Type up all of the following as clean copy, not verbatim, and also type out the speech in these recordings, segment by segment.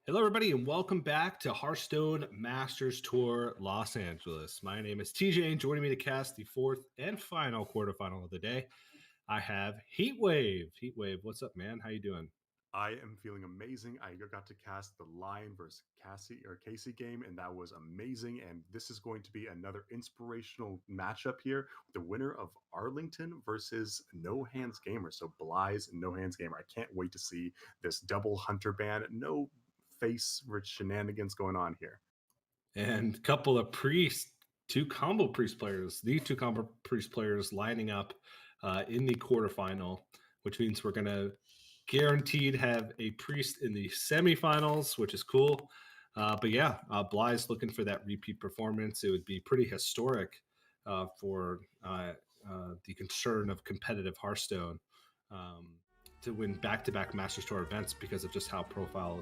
Hello, everybody, and welcome back to Hearthstone Masters Tour Los Angeles. My name is TJ, and joining me to cast the fourth and final quarterfinal of the day, I have Heatwave. Heatwave, what's up, man? How you doing? I am feeling amazing. I got to cast the Lion versus Casey game, and that was amazing. And this is going to be another inspirational matchup here. The winner of Arlington versus NoHandsGamer. So Blyze and NoHandsGamer. I can't wait to see this double hunter ban. No face rich shenanigans going on here. And a couple of two combo priest players. These two combo priest players lining up in the quarterfinal, which means we're going to guaranteed have a priest in the semifinals, which is cool. But yeah, Bly's looking for that repeat performance. It would be pretty historic for the concern of competitive Hearthstone to win back-to-back Masters Tour events because of just how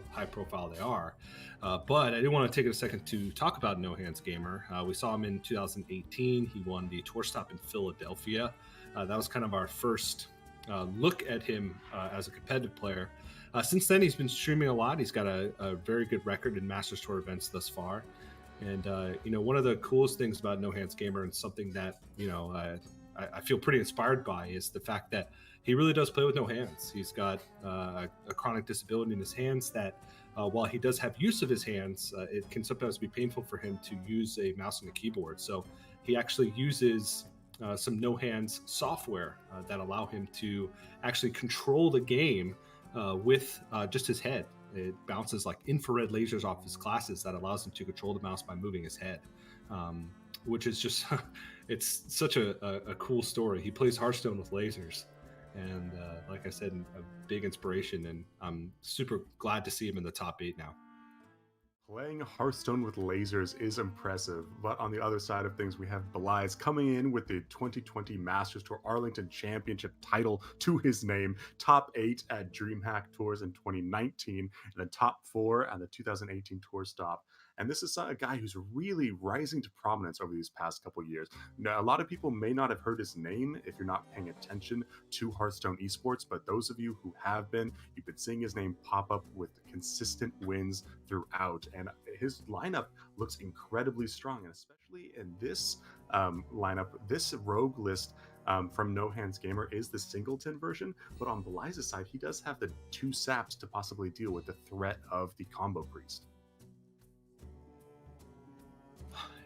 high profile they are. But I do want to take a second to talk about NoHandsGamer. We saw him in 2018. He won the tour stop in Philadelphia. That was kind of our first look at him as a competitive player. Since then, he's been streaming a lot. He's got a very good record in Masters Tour events thus far. And, one of the coolest things about NoHandsGamer, and something that, I feel pretty inspired by, is the fact that he really does play with no hands. He's got a chronic disability in his hands that, while he does have use of his hands, it can sometimes be painful for him to use a mouse and a keyboard. So he actually uses some no hands software that allow him to actually control the game with just his head. It bounces like infrared lasers off his glasses that allows him to control the mouse by moving his head, which is just, it's such a cool story. He plays Hearthstone with lasers. And like I said, a big inspiration, and I'm super glad to see him in the top 8 now. Playing Hearthstone with lasers is impressive, but on the other side of things, we have Blyze coming in with the 2020 Masters Tour Arlington Championship title to his name, top 8 at DreamHack Tours in 2019, and then top 4 at the 2018 Tour Stop. And this is a guy who's really rising to prominence over these past couple of years. Now, a lot of people may not have heard his name if you're not paying attention to Hearthstone Esports, but those of you who have been, you've been seeing his name pop up with consistent wins throughout. And his lineup looks incredibly strong, and especially in this lineup, this rogue list from NoHandsGamer is the singleton version, but on Blyze's side, he does have the 2 saps to possibly deal with the threat of the combo priest.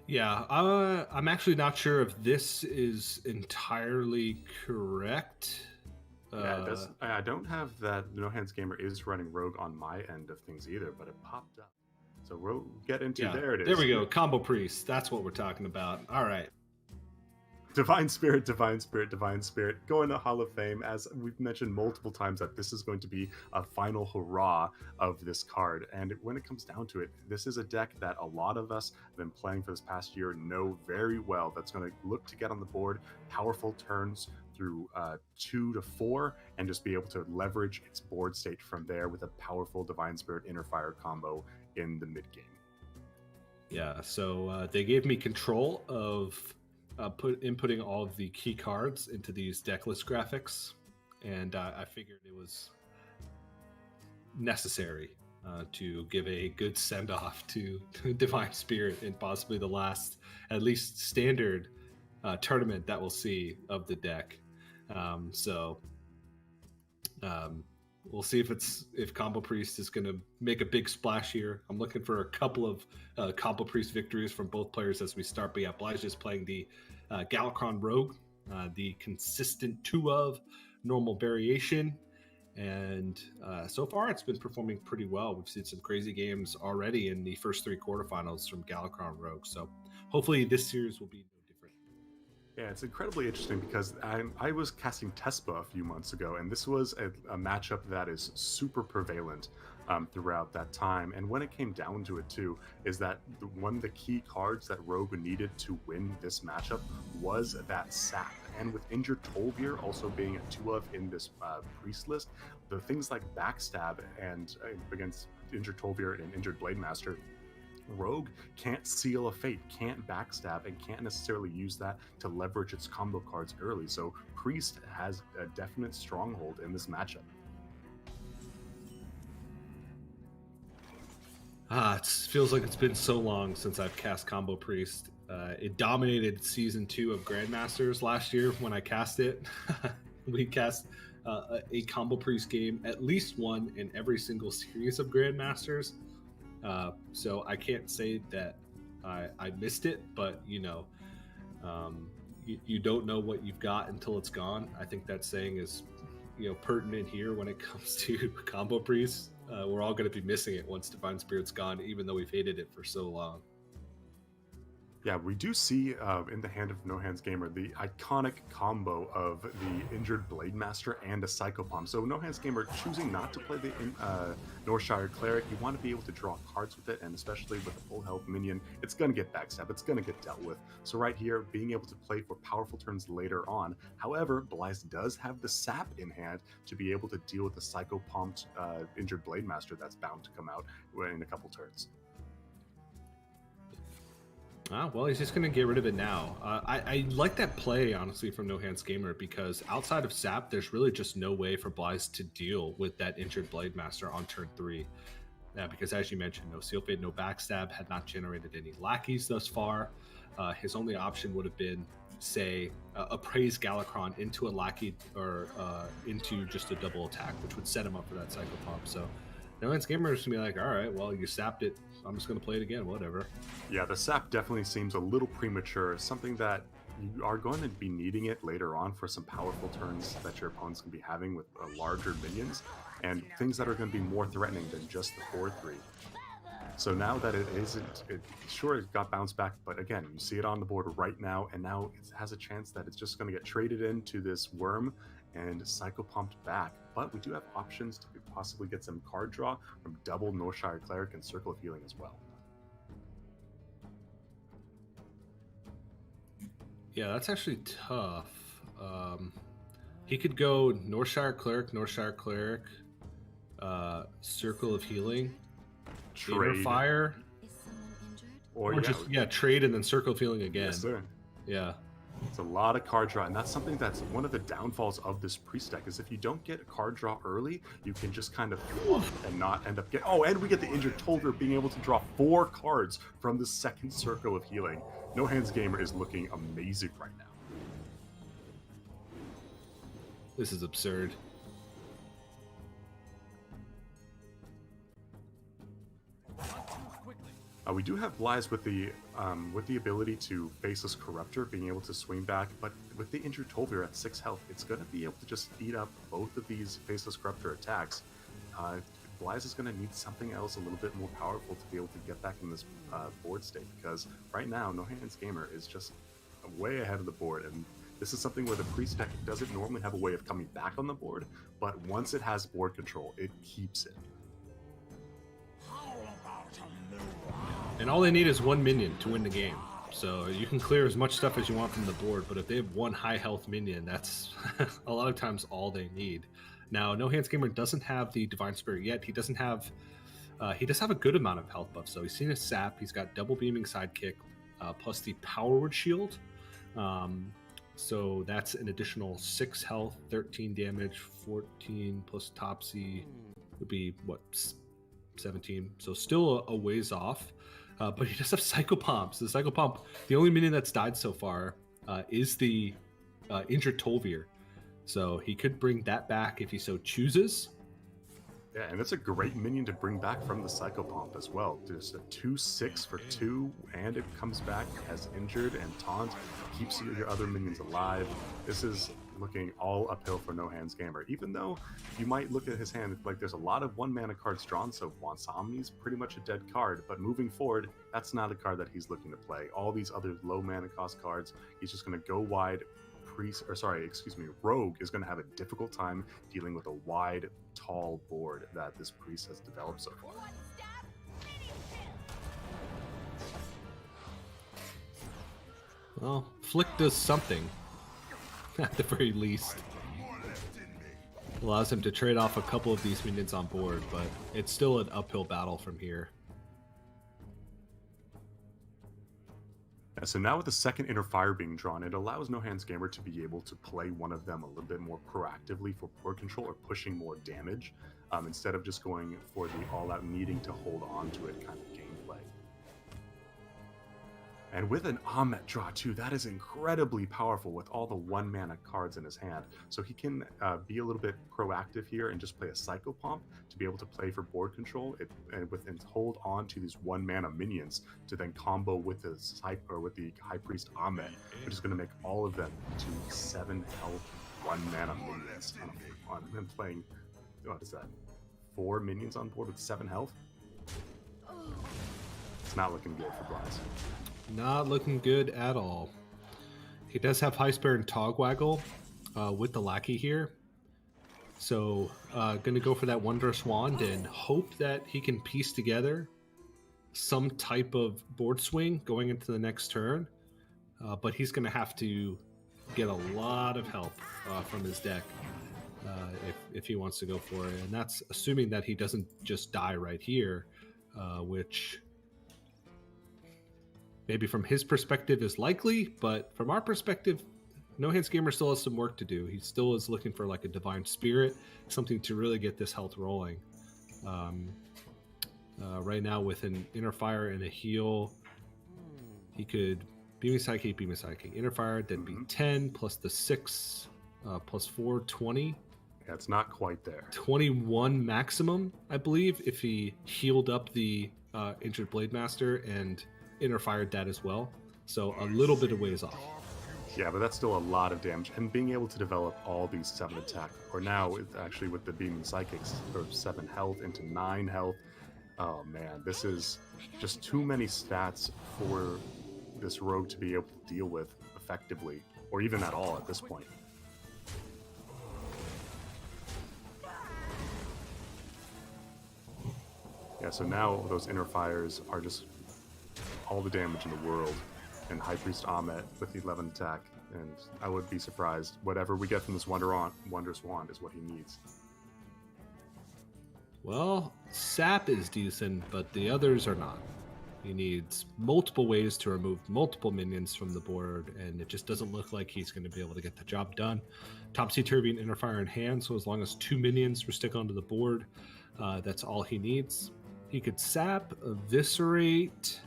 Yeah, I'm actually not sure if this is entirely correct. Yeah, it does. I don't have that NoHandsGamer is running rogue on my end of things either, but it popped up. So we'll get into, there it is. There we go, combo priest. That's what we're talking about. All right. Divine Spirit, Divine Spirit, Divine Spirit, going to Hall of Fame. As we've mentioned multiple times, that this is going to be a final hurrah of this card. And when it comes down to it, this is a deck that a lot of us have been playing for this past year know very well. That's going to look to get on the board powerful turns through 2 to 4 and just be able to leverage its board state from there with a powerful Divine Spirit Inner Fire combo in the mid game. Yeah, so they gave me control of inputting all of the key cards into these deck list graphics, and I figured it was necessary to give a good send-off to Divine Spirit in possibly the last, at least standard tournament that we'll see of the deck. We'll see if Combo Priest is going to make a big splash here. I'm looking for a couple of Combo Priest victories from both players as we start. But yeah, Blyze is playing the Galakron Rogue, the consistent 2 of normal variation. And so far, it's been performing pretty well. We've seen some crazy games already in the first 3 quarterfinals from Galakron Rogue. So hopefully this series will be no different. Yeah, it's incredibly interesting because I was casting Tespa a few months ago, and this was a matchup that is super prevalent throughout that time. And when it came down to it, too, is that one of the key cards that Rogue needed to win this matchup was that sap. And with Injured Tolvir also being a 2 of in this priest list, the things like Backstab and against Injured Tolvir and Injured Blademaster, Rogue can't seal a fate, can't backstab, and can't necessarily use that to leverage its combo cards early. So Priest has a definite stronghold in this matchup. It feels like it's been so long since I've cast Combo Priest. It dominated season 2 of Grandmasters last year when I cast it. We cast a Combo Priest game, at least one in every single series of Grandmasters. So I can't say that I missed it, but you know, you don't know what you've got until it's gone. I think that saying is, you know, pertinent here when it comes to Combo Priests. We're all going to be missing it once Divine Spirit's gone, even though we've hated it for so long. Yeah, we do see in the hand of NoHandsGamer the iconic combo of the injured Blademaster and a Psychopomp. So NoHandsGamer choosing not to play the Northshire Cleric, you want to be able to draw cards with it, and especially with a full health minion, it's going to get backstab, it's going to get dealt with. So right here, being able to play for powerful turns later on. However, Blyze does have the sap in hand to be able to deal with the Psychopomped injured Blademaster that's bound to come out in a couple turns. Well, he's just going to get rid of it now. I like that play, honestly, from NoHandsGamer, because outside of Sap, there's really just no way for Blyze to deal with that injured Blademaster on turn 3. Because as you mentioned, no Seal Fade, no Backstab, had not generated any lackeys thus far. His only option would have been, say, Appraise Galakron into a lackey or into just a double attack, which would set him up for that Psychopomp. So NoHandsGamer is going to be like, all right, well, you sapped it. I'm just going to play it again, whatever. Yeah, the sap definitely seems a little premature, something that you are going to be needing it later on for some powerful turns that your opponent's going to be having with larger minions and things that are going to be more threatening than just the 4-3. So now that it isn't, sure, it got bounced back, but again, you see it on the board right now, and now it has a chance that it's just going to get traded into this Worm and Psychopumped back. But we do have options to possibly get some card draw from double Northshire Cleric and Circle of Healing as well. Yeah, that's actually tough. He could go Northshire Cleric, Circle of Healing, trade Fire, or just trade and then Circle of Healing again. Yes, sir. Yeah. It's a lot of card draw, and that's something that's one of the downfalls of this priest deck, is if you don't get a card draw early, you can just kind of fluff and not end up getting... Oh, and we get the injured Tolver being able to draw 4 cards from the second Circle of Healing. NoHandsGamer is looking amazing right now. This is absurd. We do have Blyze with the ability to Faceless Corruptor, being able to swing back, but with the injured Tolver at 6 health, it's going to be able to just eat up both of these Faceless Corruptor attacks. Blyze is going to need something else a little bit more powerful to be able to get back in this board state, because right now, NoHandsGamer is just way ahead of the board, and this is something where the Priest deck doesn't normally have a way of coming back on the board, but once it has board control, it keeps it. And all they need is 1 minion to win the game. So you can clear as much stuff as you want from the board, but if they have 1 high health minion, that's a lot of times all they need. Now, NoHandsGamer doesn't have the Divine Spirit yet. He doesn't have... he does have a good amount of health buff. So he's seen a sap. He's got double beaming sidekick, plus the Powerward Shield. So that's an additional 6 health, 13 damage, 14 plus Topsy would be, what, 17. So still a ways off. But he does have Psychopomps. The Psychopomp, the only minion that's died so far, is the injured Tolver. So he could bring that back if he so chooses. Yeah, and it's a great minion to bring back from the Psychopomp as well. There's a 2/6 for 2, and it comes back as injured and taunt, keeps your other minions alive. This is looking all uphill for NoHandsGamer, even though you might look at his hand like there's a lot of 1-mana cards drawn, so Wansami's pretty much a dead card, but moving forward, that's not a card that he's looking to play. All these other low mana cost cards, he's just going to go wide. Rogue is going to have a difficult time dealing with a wide, tall board that this Priest has developed so far. Well, Flick does something, at the very least. Allows him to trade off a couple of these minions on board, but it's still an uphill battle from here. So now with the second inner fire being drawn, it allows NoHandsGamer to be able to play one of them a little bit more proactively for board control or pushing more damage, instead of just going for the all-out needing to hold on to it kind of gameplay. And with an Ahmet draw too, that is incredibly powerful with all the 1-mana cards in his hand. So he can be a little bit proactive here and just play a Psychopomp to be able to play for board control and hold on to these 1-mana minions to then combo with the High Priest Ahmet, which is going to make all of them to 7 health 1-mana minions on him playing. What is that? 4 minions on board with 7 health. It's not looking good for Blyze. Not looking good at all. He does have High Spare and Togwaggle with the Lackey here. So going to go for that Wondrous Wand and hope that he can piece together some type of board swing going into the next turn. But he's going to have to get a lot of help from his deck if he wants to go for it. And that's assuming that he doesn't just die right here, which... maybe from his perspective is likely, but from our perspective, NoHandsGamer still has some work to do. He still is looking for like a Divine Spirit, something to really get this health rolling. Right now with an Inner Fire and a heal, he could Beam Psyche, Inner Fire, that'd be 10 plus the 6 plus 4, 20. Yeah, it's not quite there. 21 maximum, I believe, if he healed up the injured Blade Master and Inner Fired that as well. So a little bit of ways off. Yeah, but that's still a lot of damage. And being able to develop all these 7 attack, or now actually with the Beaming Psychics, or 7 health into 9 health. Oh man, this is just too many stats for this rogue to be able to deal with effectively, or even at all at this point. Yeah, so now those Inner Fires are just all the damage in the world, and High Priest Ahmet with the 11 attack, and I would be surprised. Whatever we get from this Wondrous Wand is what he needs. Well, Sap is decent, but the others are not. He needs multiple ways to remove multiple minions from the board, and it just doesn't look like he's going to be able to get the job done. Topsy-Turvy and Inner Fire in hand, so as long as 2 minions were stick onto the board, that's all he needs. He could Sap, Eviscerate...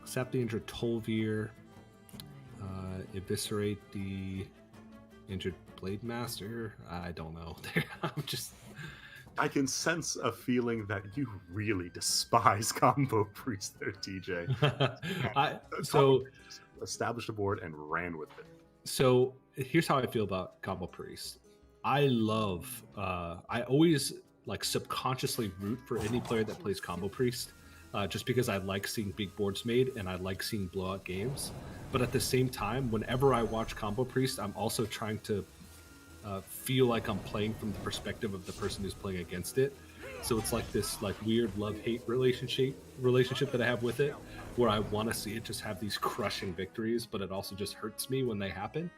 sap the injured Tolvir, eviscerate the injured Blade Master. I don't know. I can sense a feeling that you really despise Combo Priest there, TJ. So established a board and ran with it. So here's how I feel about Combo Priest. I always like subconsciously root for any player that plays Combo Priest. Just because I like seeing big boards made and I like seeing blowout games. But at the same time, whenever I watch Combo Priest, I'm also trying to feel like I'm playing from the perspective of the person who's playing against it. So it's like this like weird love-hate relationship that I have with it, where I want to see it just have these crushing victories, but it also just hurts me when they happen.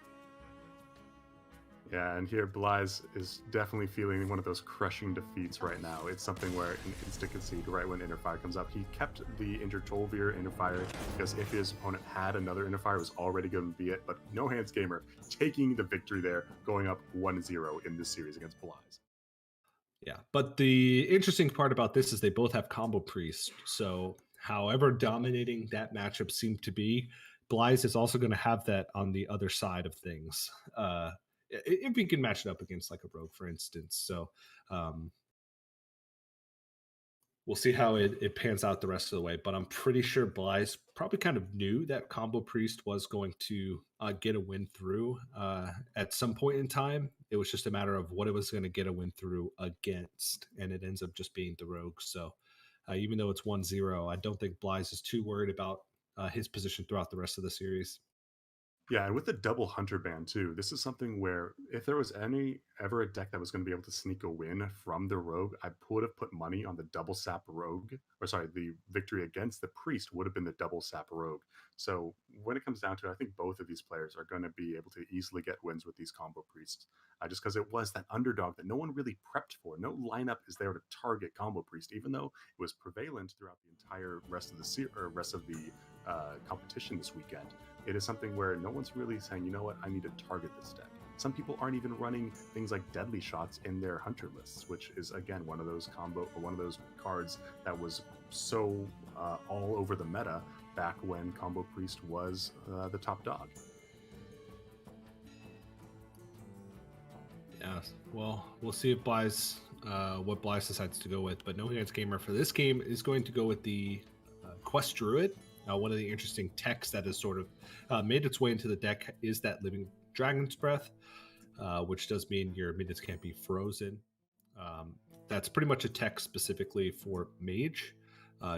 Yeah, and here Blyze is definitely feeling one of those crushing defeats right now. It's something where an instant concede right when Inner Fire comes up. He kept the injured Tolvir Inner Fire because if his opponent had another Inner Fire, it was already going to be it. But NoHandsGamer taking the victory there, going up 1-0 in this series against Blyze. Yeah, but the interesting part about this is they both have Combo Priest. So however dominating that matchup seemed to be, Blyze is also going to have that on the other side of things. If we can match it up against like a rogue, for instance. So we'll see how it pans out the rest of the way. But I'm pretty sure Blyze probably kind of knew that Combo Priest was going to get a win through at some point in time. It was just a matter of what it was going to get a win through against. And it ends up just being the rogue. So even though it's 1-0, I don't think Blyze is too worried about his position throughout the rest of the series. Yeah, and with the double hunter ban too, this is something where if there was any ever a deck that was going to be able to sneak a win from the rogue, I would have put money on the double sap rogue, or sorry, the victory against the priest would have been the double sap rogue. So when it comes down to it, I think both of these players are going to be able to easily get wins with these combo priests, just because it was that underdog that no one really prepped for. No lineup is there to target combo priest, even though it was prevalent throughout the entire rest of the rest of the competition this weekend. It is something where no one's really saying, you know what, I need to target this deck. Some people aren't even running things like deadly shots in their hunter lists, which is again one of those cards that was so all over the meta back when combo priest was the top dog. Yeah, well, we'll see if what Blyze decides to go with. But NoHandsGamer for this game is going to go with the Quest Druid. One of the interesting techs that has sort of made its way into the deck is that Living Dragon's Breath, which does mean your minions can't be frozen. That's pretty much a tech specifically for Mage,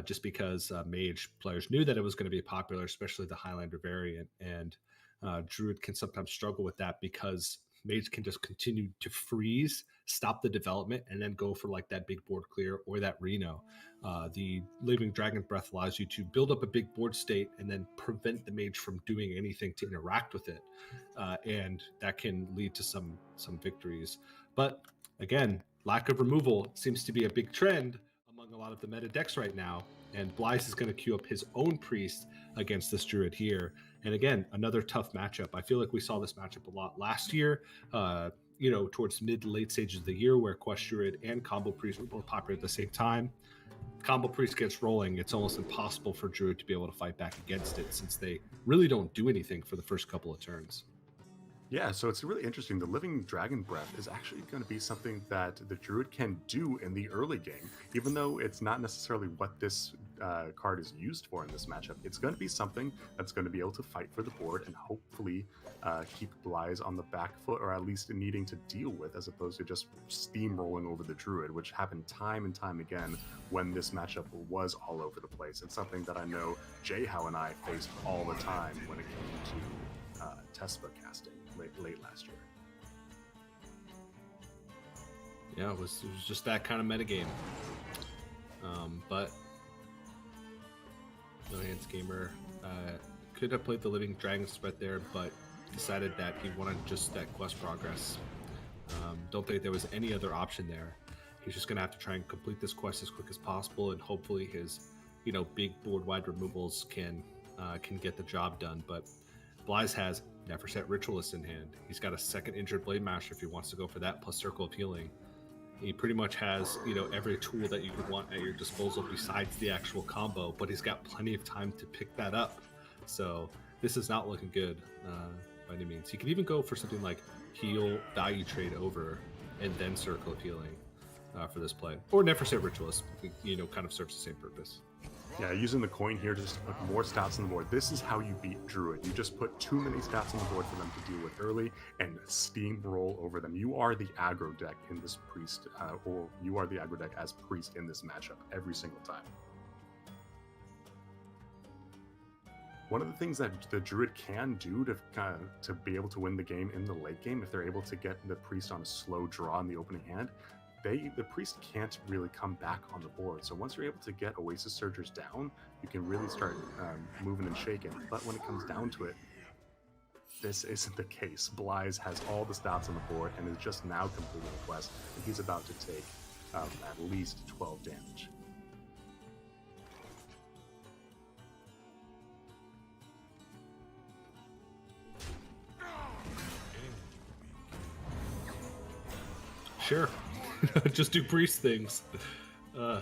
just because Mage players knew that it was going to be popular, especially the Highlander variant, and Druid can sometimes struggle with that because Mage can just continue to freeze, stop the development, and then go for like that big board clear or that Reno. The Living Dragon Breath allows you to build up a big board state and then prevent the mage from doing anything to interact with it, and that can lead to some victories. But again, lack of removal seems to be a big trend among a lot of the meta decks right now, and Blyze is going to queue up his own priest against this druid here. And again, another tough matchup. I feel like we saw this matchup a lot last year, towards mid to late stages of the year, where Quest Druid and Combo Priest were both popular at the same time. Combo Priest gets rolling, it's almost impossible for Druid to be able to fight back against it, since they really don't do anything for the first couple of turns. Yeah, so it's really interesting. The Living Dragon Breath is actually going to be something that the Druid can do in the early game, even though it's not necessarily what this card is used for in this matchup. It's going to be something that's going to be able to fight for the board and hopefully keep Blyze on the back foot, or at least needing to deal with, as opposed to just steamrolling over the Druid, which happened time and time again when this matchup was all over the place. It's something that I know Jayhow and I faced all the time when it came to Tespa casting late last year. Yeah, it was just that kind of metagame. But NoHandsGamer could have played the Living Dragon's Breath there, but decided that he wanted just that quest progress. Don't think there was any other option there. He's just going to have to try and complete this quest as quick as possible, and hopefully his, big board wide removals can get the job done. But Blyze has Neverset Ritualist in hand. He's got a second Injured Blade Master if he wants to go for that, plus Circle of Healing. He pretty much has, every tool that you could want at your disposal besides the actual combo, but he's got plenty of time to pick that up. So this is not looking good by any means. He could even go for something like Heal, Value Trade over, and then Circle of Healing for this play. Or Neverset Ritualist, kind of serves the same purpose. Yeah, using the coin here just to put more stats on the board. This is how you beat Druid. You just put too many stats on the board for them to deal with early and steamroll over them. You are the aggro deck in this priest, or you are the aggro deck as priest in this matchup every single time. One of the things that the Druid can do to be able to win the game in the late game, if they're able to get the priest on a slow draw in the opening hand, the priest can't really come back on the board. So once you're able to get Oasis Surgers down, you can really start moving and shaking. But when it comes down to it, this isn't the case. Blyze has all the stats on the board and is just now completing the quest, and he's about to take at least 12 damage. Sure. Just do priest things. I'm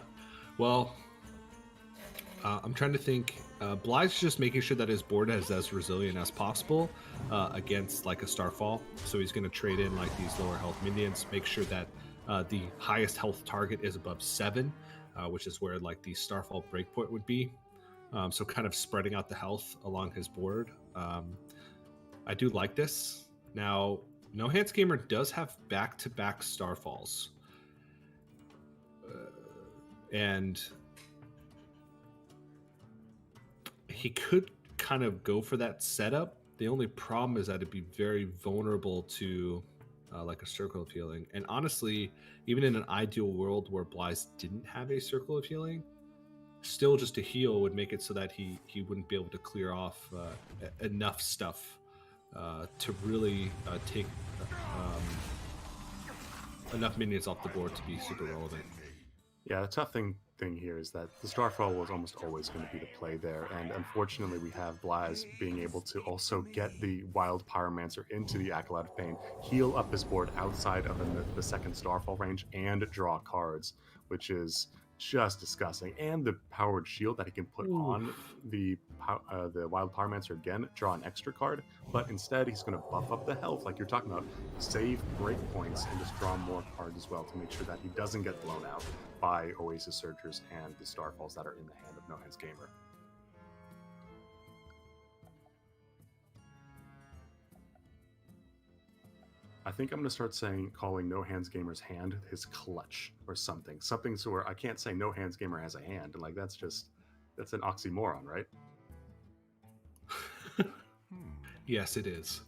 trying to think. Blythe's just making sure that his board is as resilient as possible against like a Starfall. So he's going to trade in like these lower health minions, make sure that the highest health target is above 7, which is where like the Starfall breakpoint would be. So kind of spreading out the health along his board. I do like this. Now, NoHandsGamer does have back-to-back Starfalls. And he could kind of go for that setup The only problem is that it'd be very vulnerable to like a circle of healing. And honestly, even in an ideal world where Blyze didn't have a circle of healing, still just a heal would make it so that he wouldn't be able to clear off enough stuff to really take enough minions off the board to be super relevant. Yeah, the tough thing here is that the Starfall was almost always going to be the play there, and unfortunately we have Blyze being able to also get the Wild Pyromancer into the Acolyte of Pain, heal up his board outside of the second Starfall range, and draw cards, which is just disgusting. And the powered shield that he can put on the Wild Pyromancer again, draw an extra card, but instead he's going to buff up the health like you're talking about, save breakpoints, and just draw more cards as well to make sure that he doesn't get blown out by Oasis Surgers and the Starfalls that are in the hand of NoHandsGamer. I think I'm going to start calling NoHandsGamer's hand his clutch or something so where I can't say NoHandsGamer has a hand, and like that's an oxymoron, right? Yes, it is.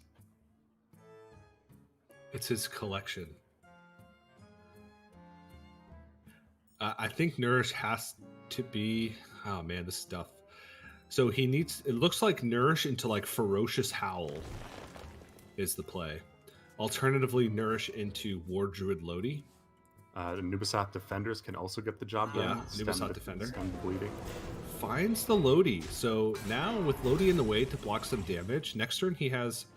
It's his collection. I think Nourish has to be... Oh man, this stuff. So he needs... It looks like Nourish into like Ferocious Howl is the play. Alternatively, Nourish into War Druid Lodi. Nubasath Defenders can also get the job done. Yeah, Nubasath Defender. Stem the bleeding. Finds the Lodi. So now with Lodi in the way to block some damage, next turn he has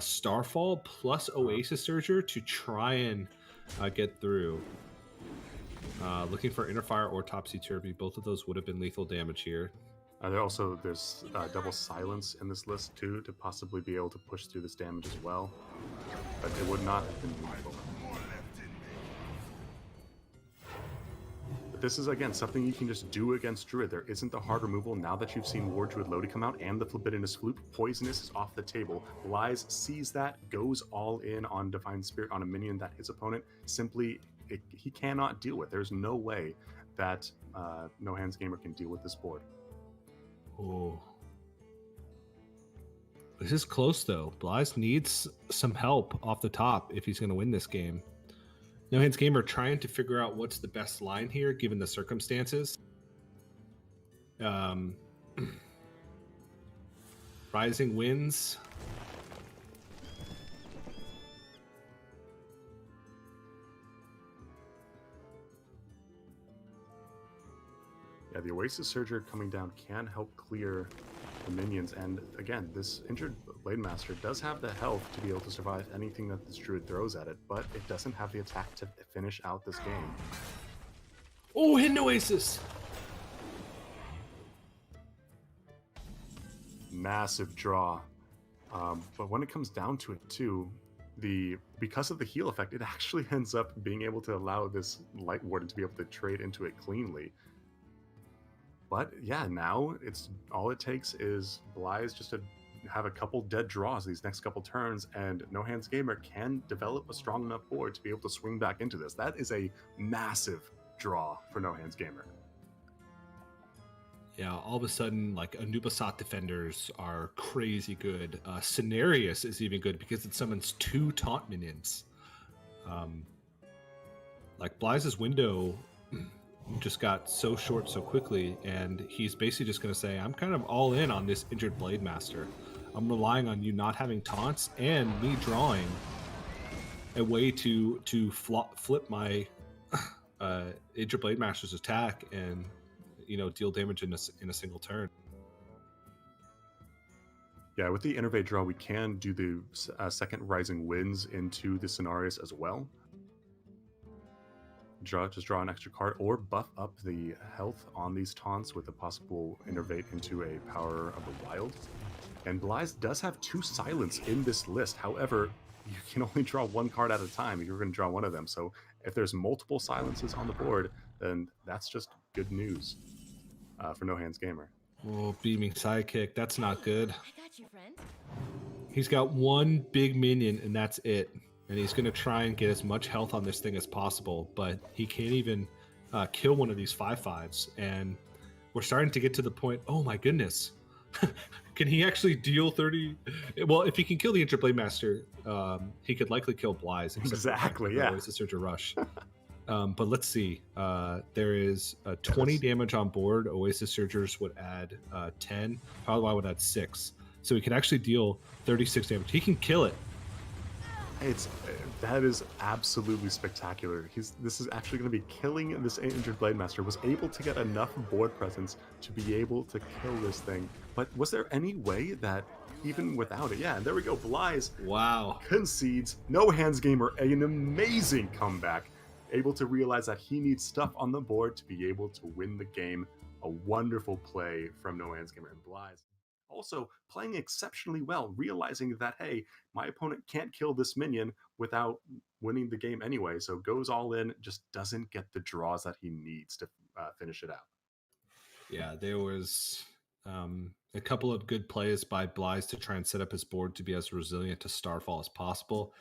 Starfall plus Oasis Surger to try and get through. Looking for Interfire or Topsy-Turvy. Both of those would have been lethal damage here. There's double silence in this list too to possibly be able to push through this damage as well, but it would not have been lethal. But this is again something you can just do against Druid. There isn't the hard removal now that you've seen War Druid Lodi come out and the Libidinous Floop. Poisonous is off the table. Blyze sees that, goes all in on Divine Spirit on a minion that his opponent simply he cannot deal with. There's no way that NoHandsGamer can deal with this board. Oh, this is close though. Blyze needs some help off the top if he's going to win this game. NoHandsGamer trying to figure out what's the best line here given the circumstances. Rising Winds. Yeah, the Oasis Surger coming down can help clear the minions, and again, this injured Blademaster does have the health to be able to survive anything that this Druid throws at it, but it doesn't have the attack to finish out this game. Oh, hidden Oasis! Massive draw. But when it comes down to it too, because of the heal effect, it actually ends up being able to allow this Light Warden to be able to trade into it cleanly. But yeah, now it's all it takes is Blyze just to have a couple dead draws these next couple turns, and NoHandsGamer can develop a strong enough board to be able to swing back into this. That is a massive draw for NoHandsGamer. Yeah, all of a sudden, like Nubasath Defenders are crazy good. Cenarius is even good because it summons 2 taunt minions. Like Blyze's window just got so short so quickly, and he's basically just going to say, I'm kind of all in on this injured Blademaster. I'm relying on you not having taunts and me drawing a way to flip my injured Blademaster's attack and deal damage in a single turn. Yeah, with the Innervate draw, we can do the second Rising Winds into the Cenarius as well. Just draw an extra card or buff up the health on these taunts with a possible Innervate into a Power of the Wild. And Blyze does have 2 silence in this list. However, you can only draw 1 card at a time if you're going to draw one of them. So if there's multiple silences on the board, then that's just good news for NoHandsGamer. Oh, Beaming Sidekick. That's not good. I got you, friend. He's got 1 big minion, and that's it. And he's going to try and get as much health on this thing as possible, but he can't even kill one of these 5/5s. And we're starting to get to the point, oh my goodness, Can he actually deal 30? Well, if he can kill the Injured Blade Master, he could likely kill Blyze. Exactly, yeah. Oasis Surge or Rush. But let's see. There is 20 damage on board. Oasis Surgers would add 10. Power would add 6. So he can actually deal 36 damage. He can kill it. That is absolutely spectacular. This is actually going to be killing this Injured Blade Master. Was able to get enough board presence to be able to kill this thing. But was there any way that even without it? Yeah, and there we go. Blyze concedes. NoHandsGamer, an amazing comeback. Able to realize that he needs stuff on the board to be able to win the game. A wonderful play from NoHandsGamer and Blyze. Also playing exceptionally well, realizing that, hey, my opponent can't kill this minion without winning the game anyway, so goes all in, just doesn't get the draws that he needs to finish it out. Yeah, there was a couple of good plays by Blyze to try and set up his board to be as resilient to Starfall as possible.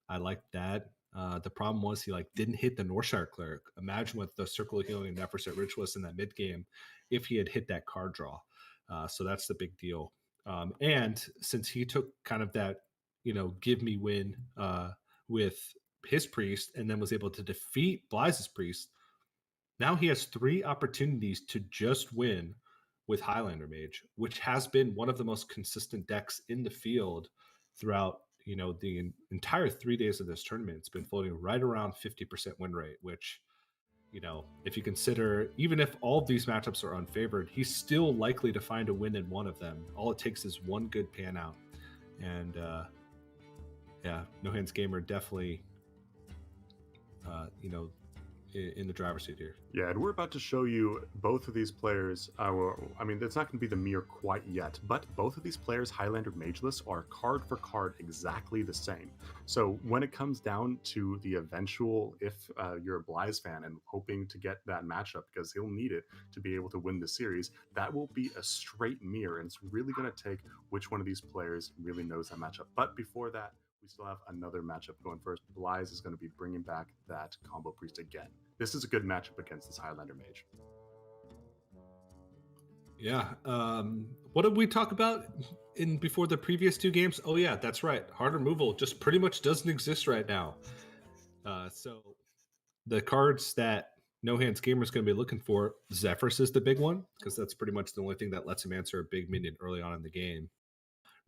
I liked that. The problem was he didn't hit the Northshire Cleric. Imagine what the Circle of Healing and Neverset Ritualist in that mid game if he had hit that card draw. So that's the big deal. And since he took kind of that, give me win with his priest and then was able to defeat Blyze's priest, now he has 3 opportunities to just win with Highlander Mage, which has been one of the most consistent decks in the field throughout the entire 3 days of this tournament. It's been floating right around 50% win rate, which, if you consider, even if all of these matchups are unfavored, he's still likely to find a win in one of them. All it takes is one good pan out. And NoHandsGamer definitely, in the driver's seat here. Yeah, and we're about to show you both of these players. I mean, it's not going to be the mirror quite yet, but both of these players, Highlander Mageless, are card for card exactly the same. So when it comes down to the eventual, if you're a Blyze fan and hoping to get that matchup, because he'll need it to be able to win the series, that will be a straight mirror, and it's really going to take which one of these players really knows that matchup. But before that, we still have another matchup going first. Blyze is going to be bringing back that combo priest again. This is a good matchup against this Highlander mage. Yeah. What did we talk about before the previous 2 games? Oh yeah, that's right. Hard removal just pretty much doesn't exist right now. So the cards that NoHandsGamer is going to be looking for, Zephyrs is the big one, because that's pretty much the only thing that lets him answer a big minion early on in the game.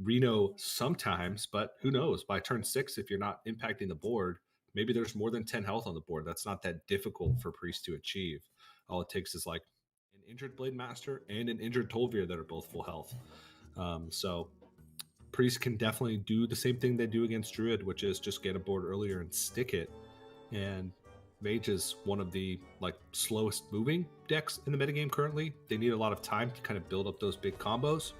Reno sometimes, but who knows? By turn 6, if you're not impacting the board, maybe there's more than 10 health on the board. That's not that difficult for Priest to achieve. All it takes is an injured Blade Master and an injured Tolvir that are both full health. So Priest can definitely do the same thing they do against Druid, which is just get a board earlier and stick it. And Mage is one of the slowest moving decks in the metagame currently. They need a lot of time to kind of build up those big combos.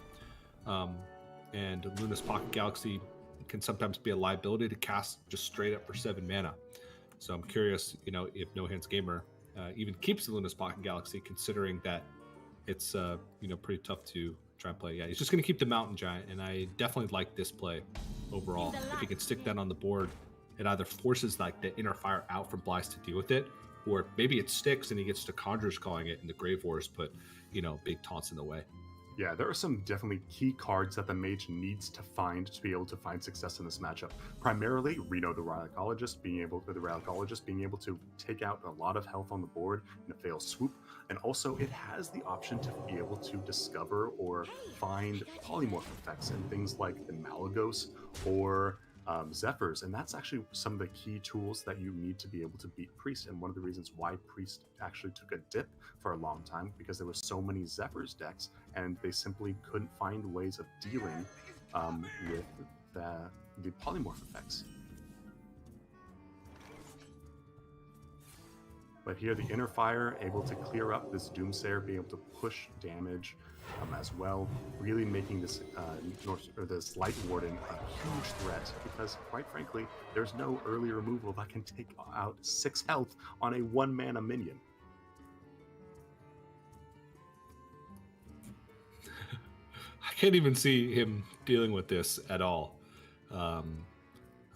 And Luna's Pocket Galaxy can sometimes be a liability to cast just straight up for 7 mana. So I'm curious, if NoHandsGamer even keeps the Luna's Pocket Galaxy, considering that it's pretty tough to try and play. Yeah, he's just going to keep the Mountain Giant, and I definitely like this play overall. If he can stick that on the board, it either forces the Inner Fire out from Blyze to deal with it, or maybe it sticks and he gets to Conjurer's Calling it, and the Grave Wars put big taunts in the way. Yeah, there are some definitely key cards that the mage needs to find to be able to find success in this matchup. Primarily, Reno the Relicologist being able to take out a lot of health on the board in a fail swoop, and also it has the option to be able to discover or find polymorph effects and things like the Malagos or Zephyrs, and that's actually some of the key tools that you need to be able to beat Priest. And one of the reasons why Priest actually took a dip for a long time, because there were so many Zephyrs decks and they simply couldn't find ways of dealing with the polymorph effects. But here the Inner Fire able to clear up this Doomsayer, being able to push damage as well, really making this this Light Warden a huge threat, because quite frankly, there's no early removal that can take out 6 health on a 1 mana minion. I can't even see him dealing with this at all. I'm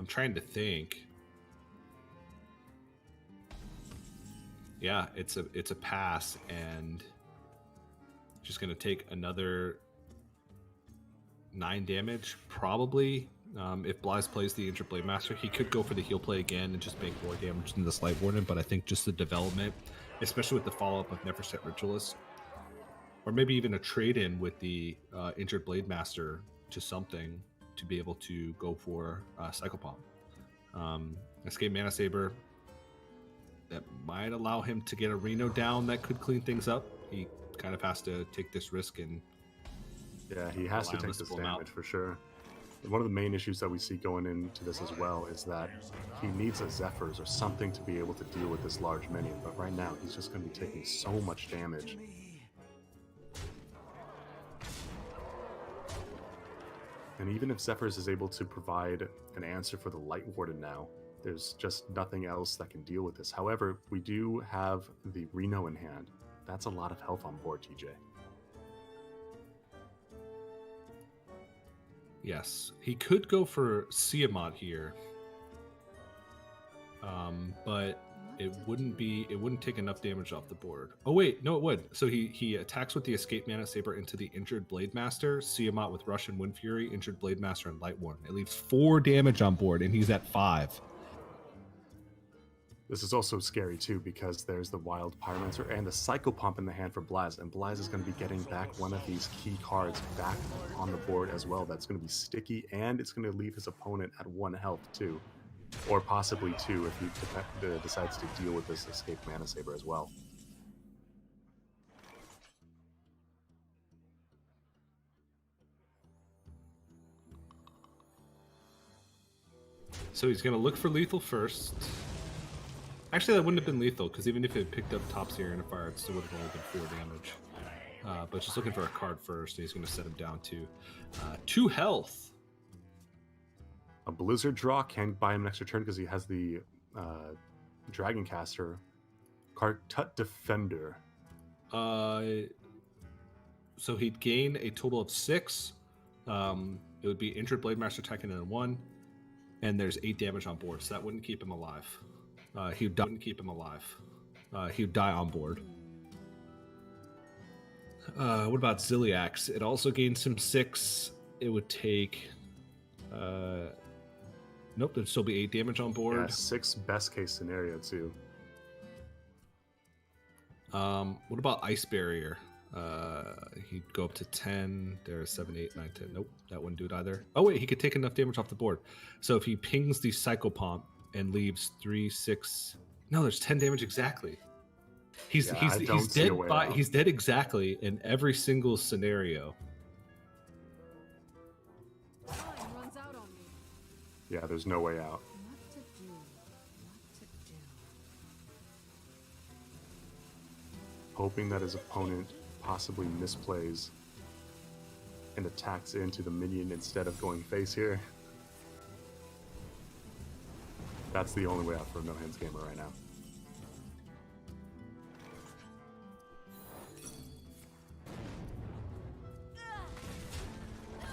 trying to think. Yeah, it's a pass, and just going to take another 9 damage, probably. If Blyze plays the injured Blade Master, he could go for the heal play again and just make more damage than the Slight Warden, but I think just the development, especially with the follow-up of Never Set Ritualist, or maybe even a trade-in with the injured Blade Master to something to be able to go for Cycle Palm. Escape Mana Saber, that might allow him to get a Reno down that could clean things up. He kind of has to take this risk and yeah, he has to take this damage for sure. One of the main issues that we see going into this as well is that he needs a Zephyrs or something to be able to deal with this large minion, but right now he's just going to be taking so much damage. And even if Zephyrs is able to provide an answer for the Light Warden now, there's just nothing else that can deal with this. However, we do have the Reno in hand. That's a lot of health on board, TJ. Yes, he could go for Siamot here, but it wouldn't take enough damage off the board. Oh wait, no, it would. So he attacks with the Escape Mana Saber into the injured Blade Master, Siamot with Rush and Wind Fury, injured Blade Master, and Light Warden. It leaves 4 damage on board, and he's at 5. This is also scary too because there's the Wild Pyromancer and the Cycle Pump in the hand for Blyze, and Blyze is going to be getting back one of these key cards back on the board as well. That's going to be sticky, and it's going to leave his opponent at 1 health too, or possibly 2 if he decides to deal with this Escape Mana Saber as well. So he's going to look for lethal first. Actually, that wouldn't have been lethal, because even if it picked up Top Seer and a fire, it still would have only been 4 damage. But just looking for a card first, and he's going to set him down to 2 health. A Blizzard draw can buy him an extra turn because he has the Dragon Caster. Kartut Defender. So he'd gain a total of 6. It would be injured Blade Master attacking in 1, and there's 8 damage on board, so that wouldn't keep him alive. He wouldn't keep him alive. He would die on board. What about Ziliax? It also gains him 6. It would take... nope, there'd still be 8 damage on board. Yeah, 6 best case scenario too. What about Ice Barrier? He'd go up to 10. There's 7, 8, 9, 10. Nope, that wouldn't do it either. Oh wait, he could take enough damage off the board. So if he pings the Cycle Pomp and leaves 3, 6... No, there's 10 damage exactly. He's dead exactly in every single scenario. Yeah, there's no way out. Hoping that his opponent possibly misplays and attacks into the minion instead of going face here. That's the only way out for NoHandsGamer right now.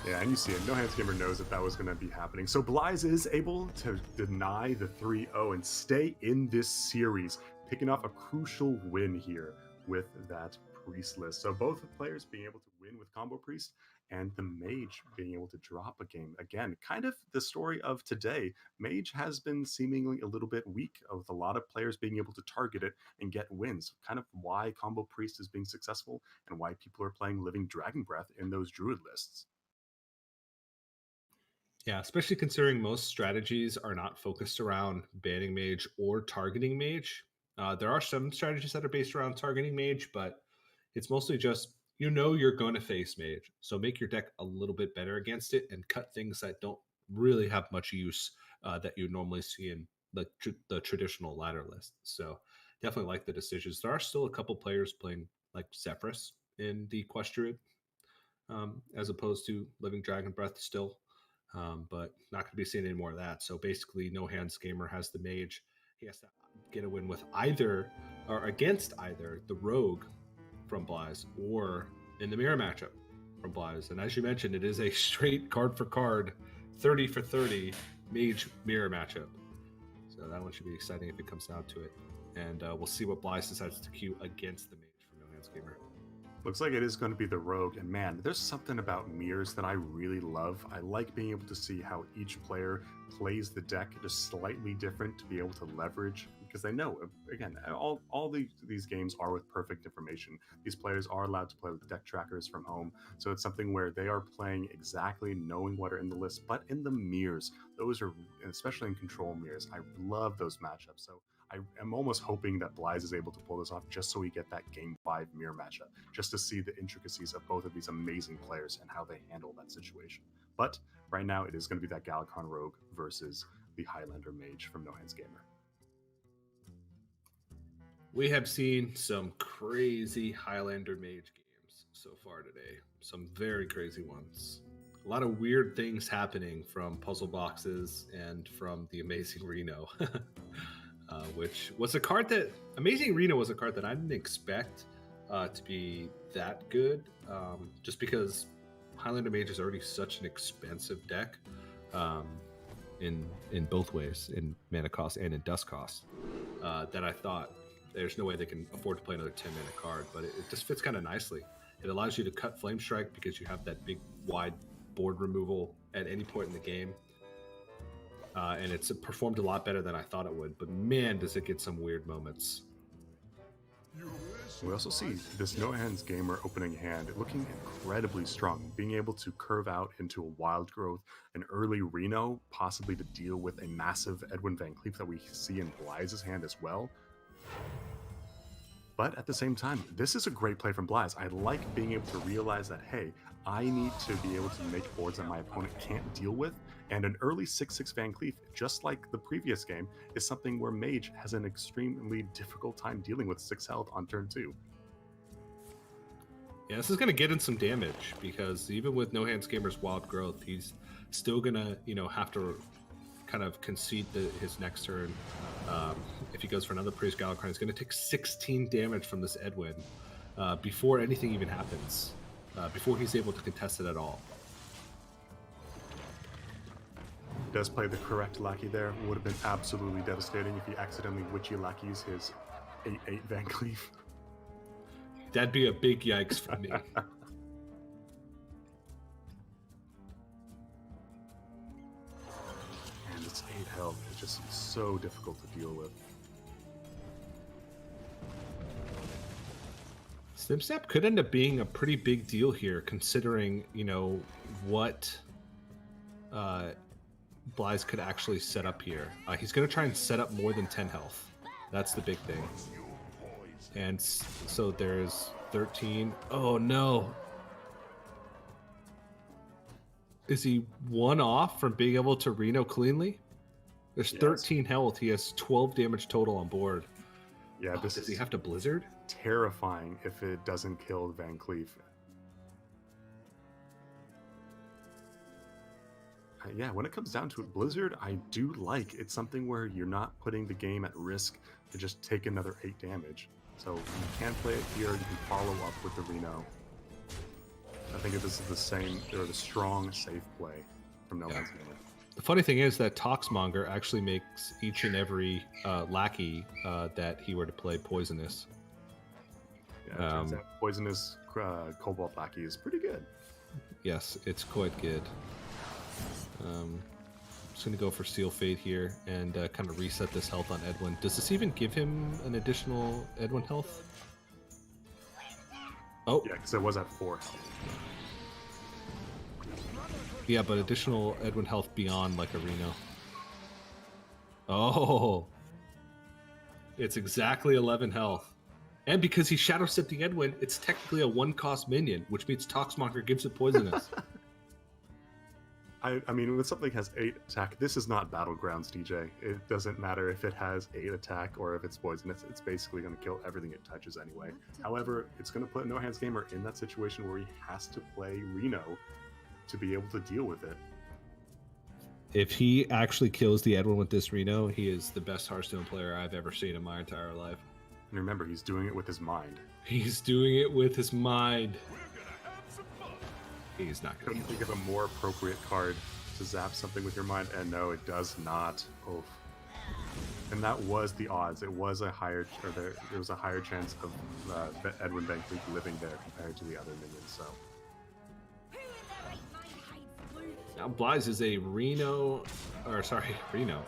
Yeah, and you see it. NoHandsGamer knows that was going to be happening. So Blyze is able to deny the 3-0 and stay in this series, picking off a crucial win here with that Priest list. So both players being able to win with Combo Priest, and the Mage being able to drop a game. Again, kind of the story of today. Mage has been seemingly a little bit weak, with a lot of players being able to target it and get wins. Kind of why Combo Priest is being successful and why people are playing Living Dragon Breath in those Druid lists. Yeah, especially considering most strategies are not focused around banning Mage or targeting Mage. There are some strategies that are based around targeting Mage, but it's mostly just, you're going to face Mage, so make your deck a little bit better against it and cut things that don't really have much use that you normally see in the traditional ladder list. So definitely like the decisions. There are still a couple players playing like Zephyrus in the Quest Druid, as opposed to Living Dragon Breath still, but not going to be seeing any more of that. So basically, NoHandsGamer has the Mage. He has to get a win with either or against either the Rogue from Blyze or in the mirror matchup from Blyze. And as you mentioned, it is a straight card for card 30 for 30 Mage mirror matchup. So that one should be exciting if it comes down to it. And we'll see what Blyze decides to queue against the Mage from NoHandsGamer. Looks like it is going to be the Rogue, and man, there's something about mirrors that I really love. I like being able to see how each player plays the deck just slightly different to be able to leverage, because they know, again, all these games are with perfect information. These players are allowed to play with deck trackers from home, so it's something where they are playing exactly knowing what are in the list, but in the mirrors, those are, especially in control mirrors, I love those matchups. So I am almost hoping that Blyze is able to pull this off just so we get that Game 5 mirror matchup, just to see the intricacies of both of these amazing players and how they handle that situation. But right now, it is going to be that Galacon Rogue versus the Highlander Mage from NoHandsGamer. We have seen some crazy Highlander Mage games so far today. Some very crazy ones. A lot of weird things happening from puzzle boxes and from the Amazing Reno. Which was a card that Amazing Reno was a card that I didn't expect to be that good, just because Highlander Mage is already such an expensive deck in both ways, in mana cost and in dust cost, that I thought there's no way they can afford to play another 10 mana card, but it just fits kind of nicely. It allows you to cut Flame Strike because you have that big wide board removal at any point in the game. And it's performed a lot better than I thought it would, but man, does it get some weird moments. We also see this NoHandsGamer opening hand looking incredibly strong, being able to curve out into a Wild Growth, an early Reno, possibly to deal with a massive Edwin Van Cleef that we see in Blyze's hand as well. But at the same time, this is a great play from Blyze. I like being able to realize that, hey, I need to be able to make boards that my opponent can't deal with, and an early 6/6 Van Cleef, just like the previous game, is something where Mage has an extremely difficult time dealing with 6 health on turn 2. Yeah, this is going to get in some damage, because even with NoHandsGamer's Wild Growth, he's still going to, have to kind of concede his next turn. If he goes for another Priest Galacron, he's going to take 16 damage from this Edwin before anything even happens, before he's able to contest it at all. Does play the correct Lackey there. Would have been absolutely devastating if he accidentally Witchy Lackeys his 8/8 Van Cleef. That'd be a big yikes for me. And it's 8 health. It's just so difficult to deal with. Snip could end up being a pretty big deal here, considering, what Blyze could actually set up here. He's going to try and set up more than 10 health. That's the big thing. And so there's 13. Oh, no. Is he one off from being able to Reno cleanly? There's 13 health. He has 12 damage total on board. Yeah, this does he have to Blizzard? Terrifying if it doesn't kill Van Cleef. Yeah, when it comes down to it, Blizzard, I do like. It's something where you're not putting the game at risk to just take another 8 damage. So you can play it here. You can follow up with the Reno. I think this is the same, or the strong, safe play from NoHandsGamer. The funny thing is that Toxmonger actually makes each and every lackey that he were to play poisonous. Yeah, turns out poisonous Cobalt Lackey is pretty good. Yes, it's quite good. I'm just going to go for Seal Fate here and kind of reset this health on Edwin. Does this even give him an additional Edwin health? Oh. Yeah, because it was at 4 health. Yeah, but additional Edwin health beyond like a Reno. Oh. It's exactly 11 health. And because he's Shadow Sifting Edwin, it's technically a 1-cost minion, which means Toxmonger gives it poisonous. I mean, when something has 8 attack, this is not Battlegrounds, DJ. It doesn't matter if it has 8 attack or if it's poisonous. It's basically going to kill everything it touches anyway. However, it's going to put NoHandsGamer in that situation where he has to play Reno to be able to deal with it. If he actually kills the Edwin with this Reno, he is the best Hearthstone player I've ever seen in my entire life. And remember, he's doing it with his mind. He's doing it with his mind. He's not going to think of a more appropriate card to zap something with your mind, and no, it does not. Oh, And that was the odds. It was a higher, there was a higher chance of Edwin Van Cleef living there compared to the other minions. So Now Blyze is a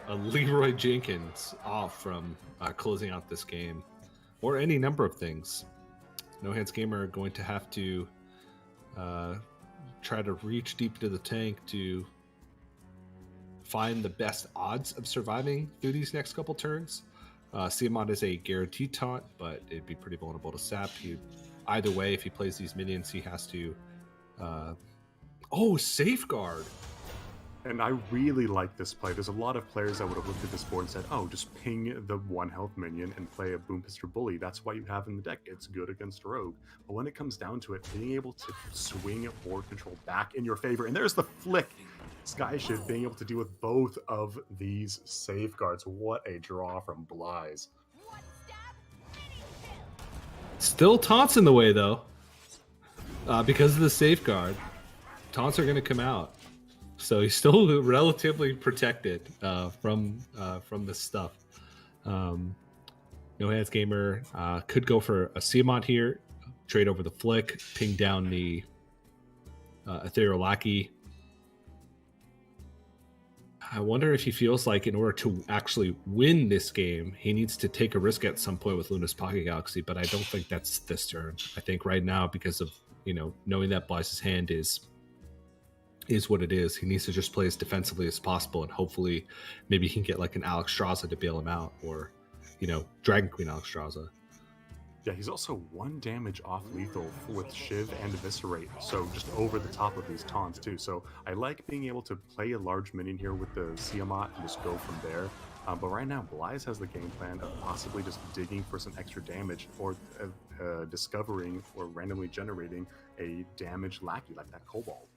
a Leroy Jenkins off from closing out this game, or any number of things. NoHandsGamer are going to have to try to reach deep into the tank to find the best odds of surviving through these next couple turns. Siamot is a guaranteed taunt, but it'd be pretty vulnerable to sap. Either way, if he plays these minions, he has to safeguard. And I really like this play. There's a lot of players that would have looked at this board and said, oh, just ping the 1 health minion and play a Boom Pister Bully. That's what you have in the deck. It's good against Rogue. But when it comes down to it, being able to swing board control back in your favor, and there's the flick. Skyshift being able to deal with both of these safeguards. What a draw from Blyze. Still taunts in the way, though. Because of the safeguard, taunts are going to come out. So he's still relatively protected from this stuff. NoHandsGamer could go for a Siamot here, trade over the flick, ping down the Ethereal Lackey. I wonder if he feels like in order to actually win this game, he needs to take a risk at some point with Luna's Pocket Galaxy, but I don't think that's this turn. I think right now, because of knowing that Blyze's hand is what it is, he needs to just play as defensively as possible, and hopefully maybe he can get like an Alexstrasza to bail him out, or Dragon Queen Alexstrasza. Yeah, he's also 1 damage off lethal with Shiv and Eviscerate, so just over the top of these taunts too. So I like being able to play a large minion here with the Siamot and just go from there. But right now, Blyze has the game plan of possibly just digging for some extra damage, or discovering or randomly generating a damaged Lackey like that Kobold.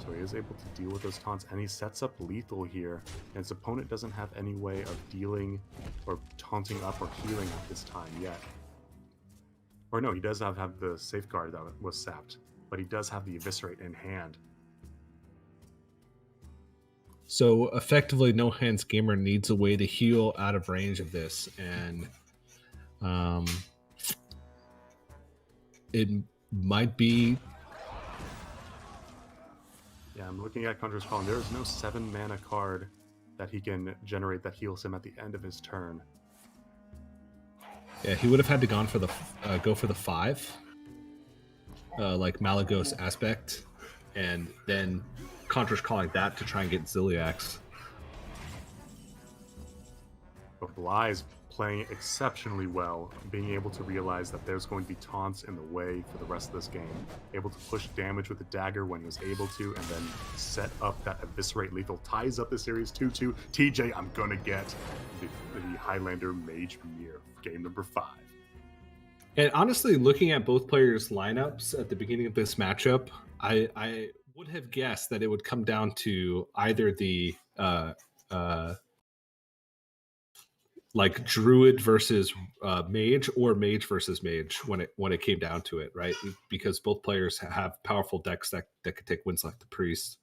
So he is able to deal with those taunts, and he sets up lethal here, and his opponent doesn't have any way of dealing or taunting up or healing at this time yet. Or no, he does have the safeguard that was sapped, but he does have the Eviscerate in hand. So effectively, NoHandsGamer needs a way to heal out of range of this, and it might be. Yeah, I'm looking at Conjurer's Call, and there is no 7 mana card that he can generate that heals him at the end of his turn. Yeah, he would have had to go for the 5, like Malagos Aspect, and then Conjurer's Calling that to try and get Ziliax. But Blyze playing exceptionally well, being able to realize that there's going to be taunts in the way for the rest of this game, able to push damage with the dagger when he was able to, and then set up that Eviscerate lethal, ties up the series 2-2. TJ, I'm gonna get the Highlander Mage Mirror, game number 5. And honestly, looking at both players' lineups at the beginning of this matchup, I would have guessed that it would come down to either the like Druid versus Mage, or Mage versus Mage when it came down to it, right? Because both players have powerful decks that could take wins like the Priest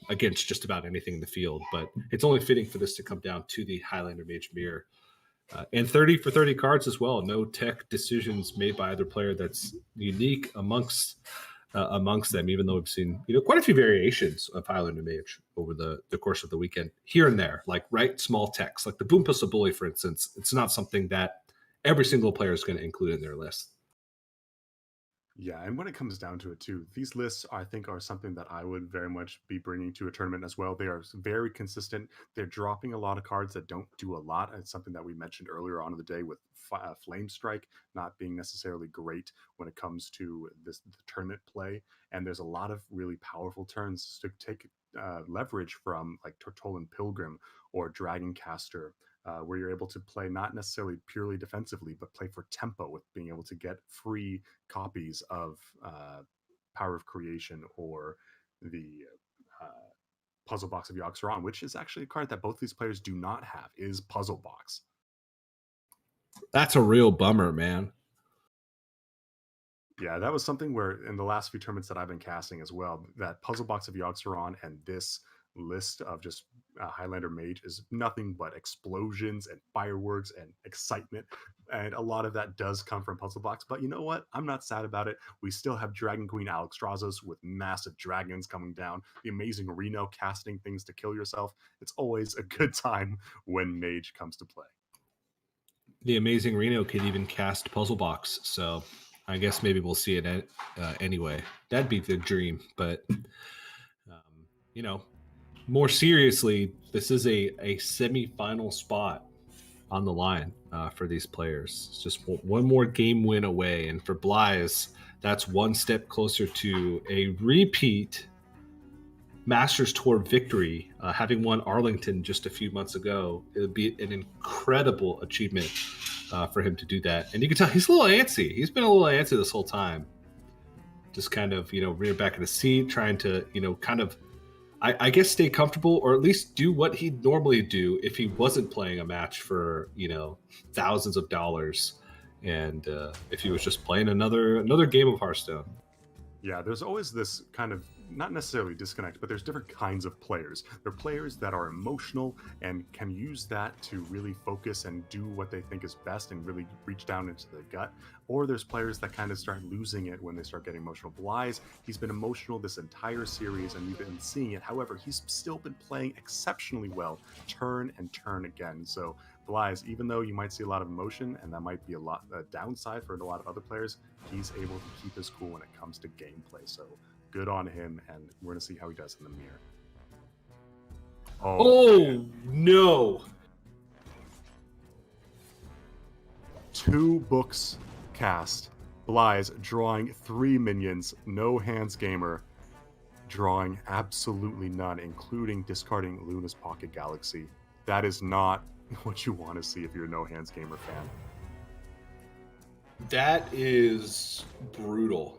against just about anything in the field. But it's only fitting for this to come down to the Highlander Mage Mirror. And 30 for 30 cards as well. No tech decisions made by either player that's unique amongst them, even though we've seen quite a few variations of Highlander Mage over the course of the weekend, here and there, like small techs, like the Boom Pistol Bully, for instance. It's not something that every single player is going to include in their list. Yeah, and when it comes down to it too, these lists I think are something that I would very much be bringing to a tournament as well. They are very consistent. They're dropping a lot of cards that don't do a lot. It's something that we mentioned earlier on in the day with Flame Strike not being necessarily great when it comes to the tournament play. And there's a lot of really powerful turns to take leverage from, like Tortolan Pilgrim or Dragoncaster, where you're able to play not necessarily purely defensively, but play for tempo with being able to get free copies of Power of Creation or the Puzzle Box of Yogg-Saron, which is actually a card that both these players do not have, is Puzzle Box. That's a real bummer, man. Yeah, that was something where in the last few tournaments that I've been casting as well, that puzzle box of Yogg-Saron and this list of just Highlander Mage is nothing but explosions and fireworks and excitement. And a lot of that does come from puzzle box. But you know what? I'm not sad about it. We still have Dragon Queen Alexstrasza's with massive dragons coming down, the amazing Reno casting things to kill yourself. It's always a good time when Mage comes to play. The amazing Reno could even cast puzzle box, so I guess maybe we'll see it anyway. That'd be the dream, but you know, more seriously, this is a semi-final spot on the line for these players. It's just one more game win away, and for Blyze, that's one step closer to a repeat Masters Tour victory. Having won Arlington just a few months ago, it would be an incredible achievement for him to do that. And you can tell he's a little antsy. He's been a little antsy this whole time. Just kind of, rear back in the seat, trying to, kind of, I guess, stay comfortable, or at least do what he'd normally do if he wasn't playing a match for, thousands of dollars. And if he was just playing another game of Hearthstone. Yeah, there's always this kind of, not necessarily disconnect, but there's different kinds of players. There are players that are emotional and can use that to really focus and do what they think is best and really reach down into their gut. Or there's players that kind of start losing it when they start getting emotional. Blyze, he's been emotional this entire series and we've been seeing it. However, he's still been playing exceptionally well, turn and turn again. So Blyze, even though you might see a lot of emotion, and that might be a downside for a lot of other players, he's able to keep his cool when it comes to gameplay. So good on him, and we're going to see how he does in the mirror. Oh no. 2 books cast. Blyze drawing 3 minions. NoHandsGamer drawing absolutely none, including discarding Luna's Pocket Galaxy. That is not what you want to see if you're a NoHandsGamer fan. That is brutal.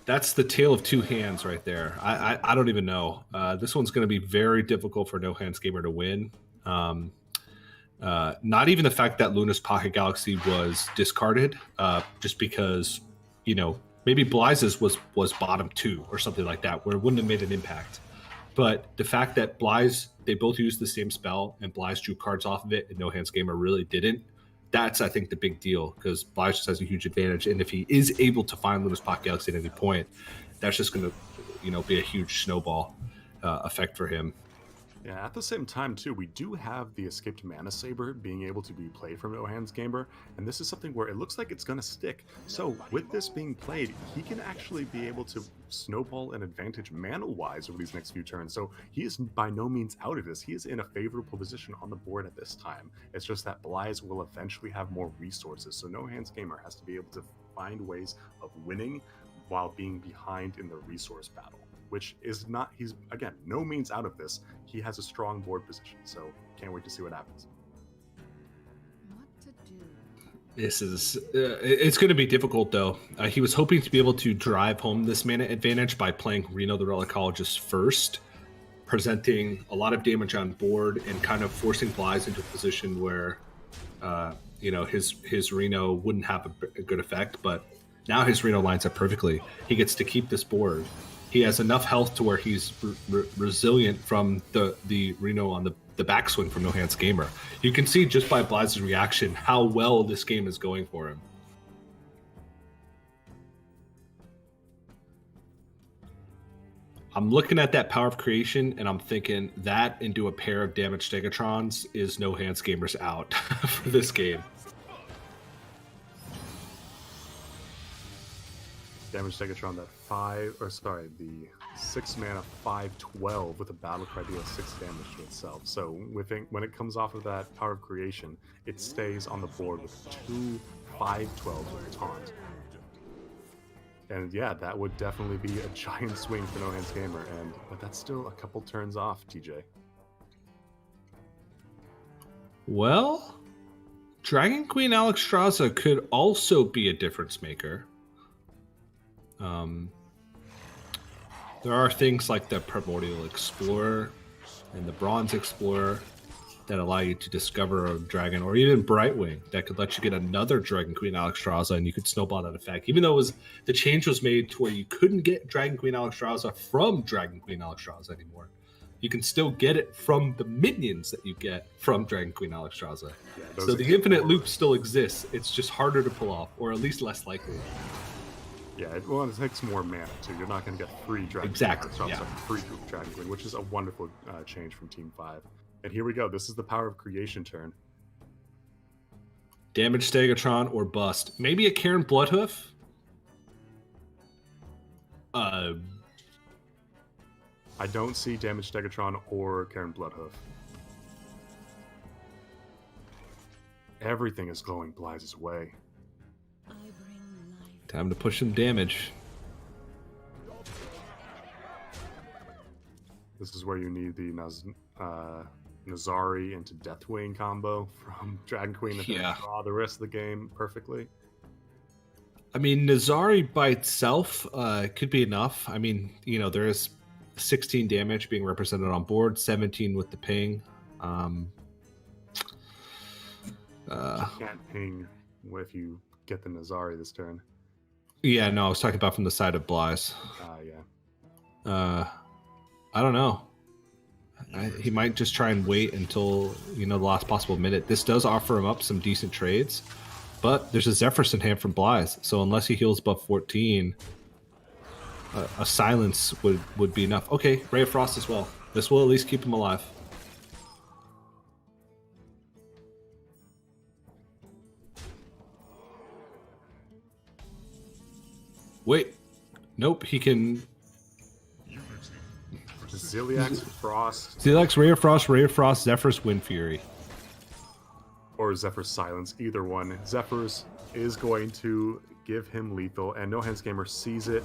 That's the tale of two hands right there. I don't even know. This one's going to be very difficult for NoHandsGamer to win. Not even the fact that Luna's Pocket Galaxy was discarded, just because, maybe Blyze's was bottom 2 or something like that, where it wouldn't have made an impact. But the fact that Blyze, they both used the same spell, and Blyze drew cards off of it, and NoHandsGamer really didn't. That's, I think, the big deal, because Blyze just has a huge advantage. And if he is able to find Luna's Pocket Galaxy at any point, that's just going to, be a huge snowball effect for him. Yeah, at the same time, too, we do have the Escaped Mana Saber being able to be played from NoHandsGamer, and this is something where it looks like it's going to stick. So with this being played, he can actually be able to snowball an advantage mana-wise over these next few turns. So he is by no means out of this. He is in a favorable position on the board at this time. It's just that Blyze will eventually have more resources, so NoHandsGamer has to be able to find ways of winning while being behind in the resource battle, which is not, he's, again, no means out of this. He has a strong board position, so can't wait to see what happens. What to do? This is, it's going to be difficult, though. He was hoping to be able to drive home this mana advantage by playing Reno the Relicologist first, presenting a lot of damage on board and kind of forcing Blyze into a position where, his Reno wouldn't have a good effect, but now his Reno lines up perfectly. He gets to keep this board. He has enough health to where he's resilient from the Reno on the backswing from NoHandsGamer. You can see just by Blyze's reaction how well this game is going for him. I'm looking at that Power of Creation, and I'm thinking that into a pair of damaged Stegatrons is NoHandsGamer's out for this game. Damage Stegatron, the 6 mana 5/12 with a battle cry deals 6 damage to itself. So when it comes off of that Power of Creation, it stays on the board with 2 5/12s with taunt. And yeah, that would definitely be a giant swing for NoHandsGamer, but that's still a couple turns off, TJ. Well, Dragon Queen Alexstrasza could also be a difference maker. There are things like the Primordial Explorer and the Bronze Explorer that allow you to discover a dragon, or even Brightwing that could let you get another Dragon Queen Alexstrasza, and you could snowball that effect. Even though the change was made to where you couldn't get Dragon Queen Alexstrasza from Dragon Queen Alexstrasza anymore, you can still get it from the minions that you get from Dragon Queen Alexstrasza. Yeah, so the infinite loop still exists. It's just harder to pull off, or at least less likely. Yeah, it takes more mana too. You're not going to get free Dragon exactly. Queen, free Dragon Queen, which is a wonderful change from Team 5. And here we go. This is the Power of Creation turn. Damage Stegatron or bust. Maybe a Karen Bloodhoof. I don't see Damage Stegatron or Karen Bloodhoof. Everything is going Blyzes' way. Time to push some damage. This is where you need the Nazari into Deathwing combo from Dragon Queen to draw the rest of the game perfectly. I mean, Nazari by itself could be enough. I mean, there is 16 damage being represented on board, 17 with the ping. You can't ping if you get the Nazari this turn. Yeah, no, I was talking about from the side of Blyze. Yeah. I don't know. He might just try and wait until, the last possible minute. This does offer him up some decent trades, but there's a Zephyrs in hand from Blyze, so unless he heals above 14, a silence would be enough. Okay, Ray of Frost as well. This will at least keep him alive. Wait. Nope, he can... Ziliax, Frost. Ziliax, Ray of Frost, Zephyr's Wind Fury. Or Zephyr's Silence, either one. Zephyr's is going to give him lethal, and NoHandsGamer sees it.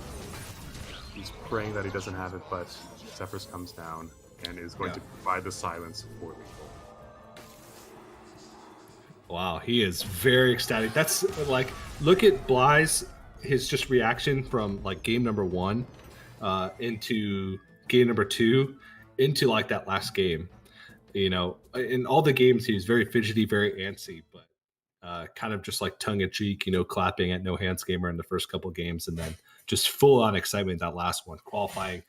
He's praying that he doesn't have it, but Zephyr's comes down and is going to provide the silence for lethal. Wow, he is very ecstatic. That's like, look at Blyze, his just reaction from like game number 1 into game number 2 into like that last game. In all the games he was very fidgety, very antsy, but kind of just like tongue-in-cheek, clapping at NoHandsGamer in the first couple games, and then just full on excitement that last one, qualifying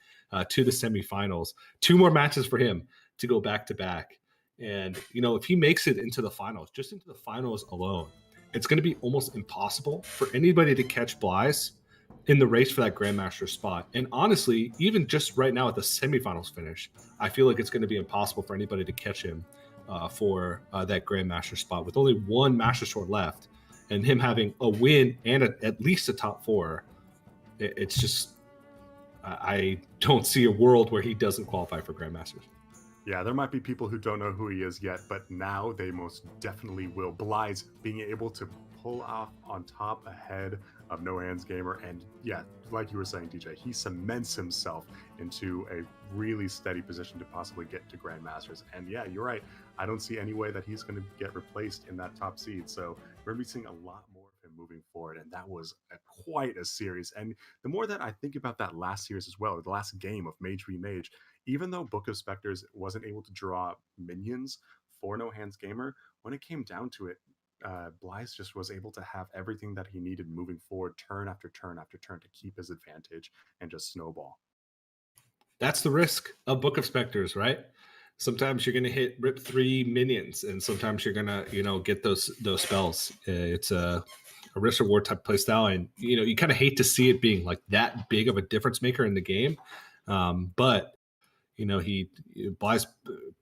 to the semifinals. 2 more matches for him to go back to back. And, if he makes it into the finals, just into the finals alone, it's going to be almost impossible for anybody to catch Blyze in the race for that Grandmaster spot. And honestly, even just right now at the semifinals finish, I feel like it's going to be impossible for anybody to catch him for that Grandmaster spot with only 1 Master Sword left, and him having a win and at least a top 4. It's just, I don't see a world where he doesn't qualify for Grandmasters. Yeah, there might be people who don't know who he is yet, but now they most definitely will. Blyze being able to pull off on top ahead of NoHandsGamer, and yeah, like you were saying, DJ, he cements himself into a really steady position to possibly get to Grandmasters. And yeah, you're right. I don't see any way that he's going to get replaced in that top seed. So we're going to be seeing a lot more of him moving forward, and that was quite a series. And the more that I think about that last series as well, the last game of Mage v Mage, even though Book of Specters wasn't able to draw minions for NoHandsGamer, when it came down to it, Blyze just was able to have everything that he needed moving forward, turn after turn after turn, to keep his advantage and just snowball. That's the risk of Book of Specters, right? Sometimes you're going to hit rip 3 minions, and sometimes you're going to, get those spells. It's a risk reward type playstyle, and you kind of hate to see it being like that big of a difference maker in the game, but Blyze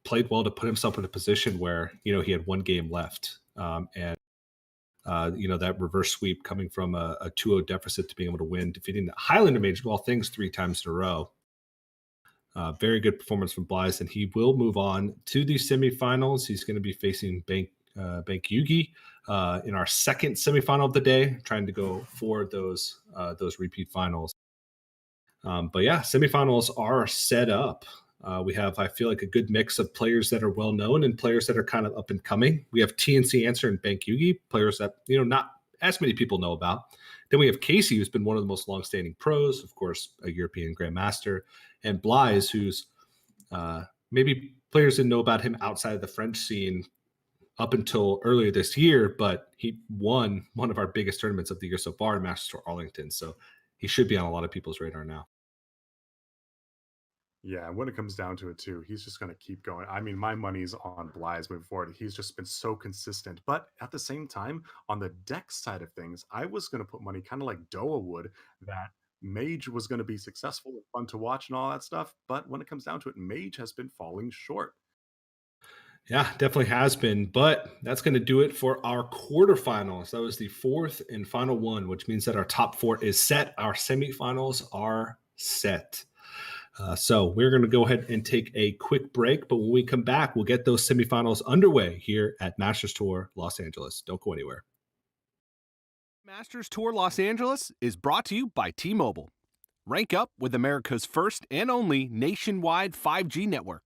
played well to put himself in a position where he had 1 game left. And that reverse sweep coming from a 2-0 deficit to being able to win, defeating the Highlander Mage of all things 3 times in a row. Very good performance from Blyze, and he will move on to the semifinals. He's going to be facing Bank Yugi in our second semifinal of the day, trying to go for those repeat finals. But yeah, semifinals are set up. We have, I feel like, a good mix of players that are well known and players that are kind of up and coming. We have TNC Answer and Bank Yugi, players that not as many people know about. Then we have Casey, who's been one of the most longstanding pros, of course, a European Grandmaster, and Blyze, who's maybe players didn't know about him outside of the French scene up until earlier this year, but he won one of our biggest tournaments of the year so far in Masters Tour Arlington. So he should be on a lot of people's radar now. Yeah, when it comes down to it too, he's just going to keep going. I mean, my money's on Blyze moving forward. He's just been so consistent. But at the same time, on the deck side of things, I was going to put money kind of like Doa would that Mage was going to be successful and fun to watch and all that stuff. But when it comes down to it, Mage has been falling short. Yeah, definitely has been. But that's going to do it for our quarterfinals. That was the fourth and final one, which means that our top four is set. Our semifinals are set. So we're going to go ahead and take a quick break. But when we come back, we'll get those semifinals underway here at Masters Tour Los Angeles. Don't go anywhere. Masters Tour Los Angeles is brought to you by T-Mobile. Rank up with America's first and only nationwide 5G network.